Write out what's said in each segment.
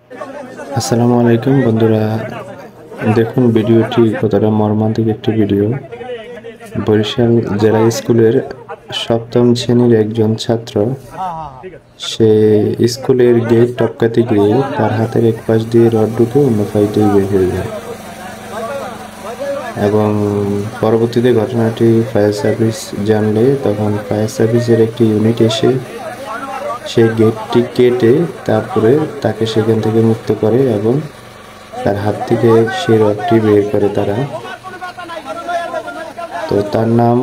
আসসালামু আলাইকুম বন্ধুরা, দেখুন ভিডিওটি কতটা মর্মান্তিক একটি ভিডিও। বরিশাল জেলা স্কুলের সপ্তম শ্রেণীর একজন ছাত্র, সে স্কুলের গেট টপকাতে গিয়ে তার হাতের এক পাশ দিয়ে রড ঢুকে অন্য পাশ দিয়ে বের হয়ে যায় এবং পরবর্তীতে ঘটনাটি ফায়ার সার্ভিস জানলে তখন ফায়ার সার্ভিসের একটি ইউনিট এসে সেই গেটটি কেটে তারপরে তাকে সেখান থেকে মুক্ত করে এবং তার হাত থেকে সেই রডটি বের করে তারা। তো তার নাম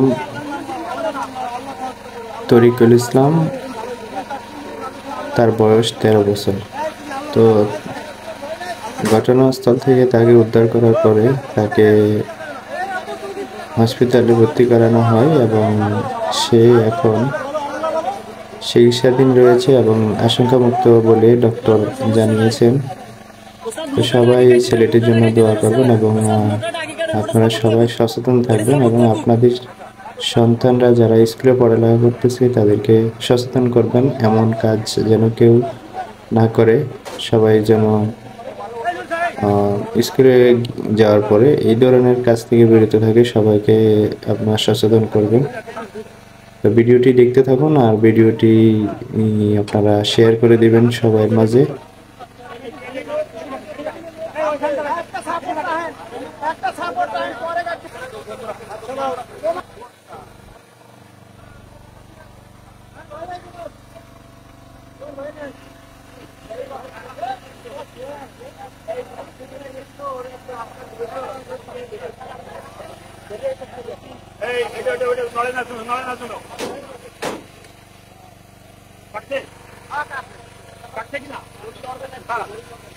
তরিকুল ইসলাম, তার বয়স 13 বছর। তো ঘটনাস্থল থেকে তাকে উদ্ধার করার পরে তাকে হসপিটালে ভর্তি করানো হয় এবং সে এখন চিকিৎসাধীন রয়েছে এবং আশঙ্কামুক্ত বলে ডক্টর জানিয়েছেন। তো সবাই এই ছেলেটির জন্য দোয়া করবেন এবং আপনারা সবাই সচেতন থাকবেন এবং আপনাদের সন্তানরা যারা স্কুলে পড়ালেখা করতেছে তাদেরকে সচেতন করবেন, এমন কাজ যেন কেউ না করে। সবাই যেন স্কুলে যাওয়ার পরে এই ধরনের কাজ থেকে বিরত থাকে, সবাইকে আপনারা সচেতন করবেন। তো ভিডিওটি দেখতে থাকুন আর ভিডিওটি আপনারা শেয়ার করে দিবেন সবার মাঝে।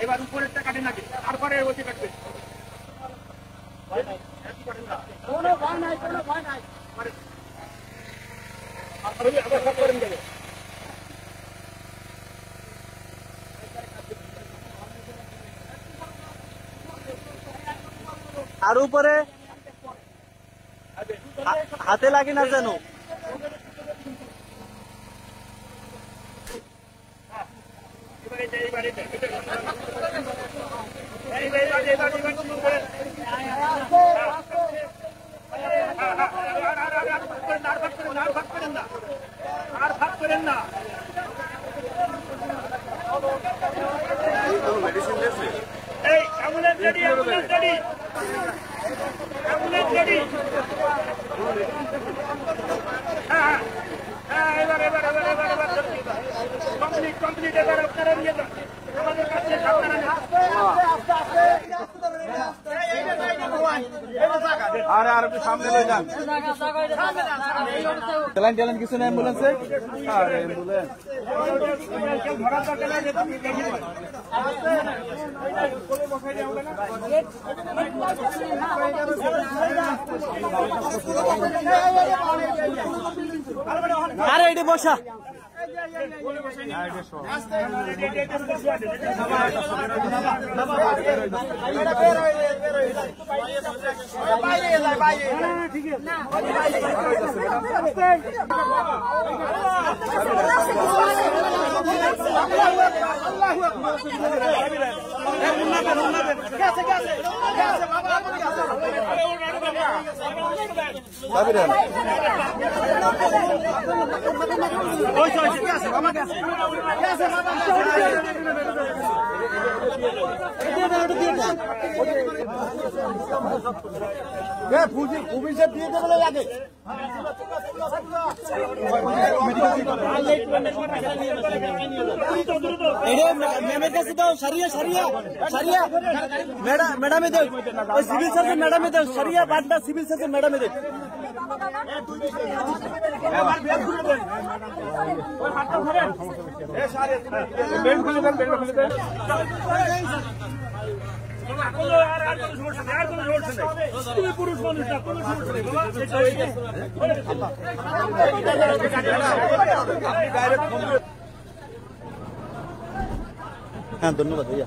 এবার উপরেরটা কাটে নাকি তারপরে ওটি কাটবে। কোনো ভয় নাই, কোনো ভয় নাই। আবার সব করে দেবে। আর উপরে হাতে লাগে না যেন। আরে আর একটু সামনে লয়ে যান। টেলেন টেলেন কিছু না অ্যাম্বুলেন্সে। আরে অ্যাম্বুলেন্স কেউ ধরার দরকার নাই, যেটা দেখি আরে এটি বসা ম্যামের কাছে দাও, সারিয়া সারিয়া সারিয়া ম্যাডামে দেও, ওই সিভিল সার্জন ম্যাডামে দেও, সারিয়া বাড্ডা সিভিল সার্জন ম্যাডামে দেও। তুমি পুরুষ মানুষ না, কোনো সমস্যা নেই বাবা। হ্যাঁ ধন্যবাদ ভাইয়া।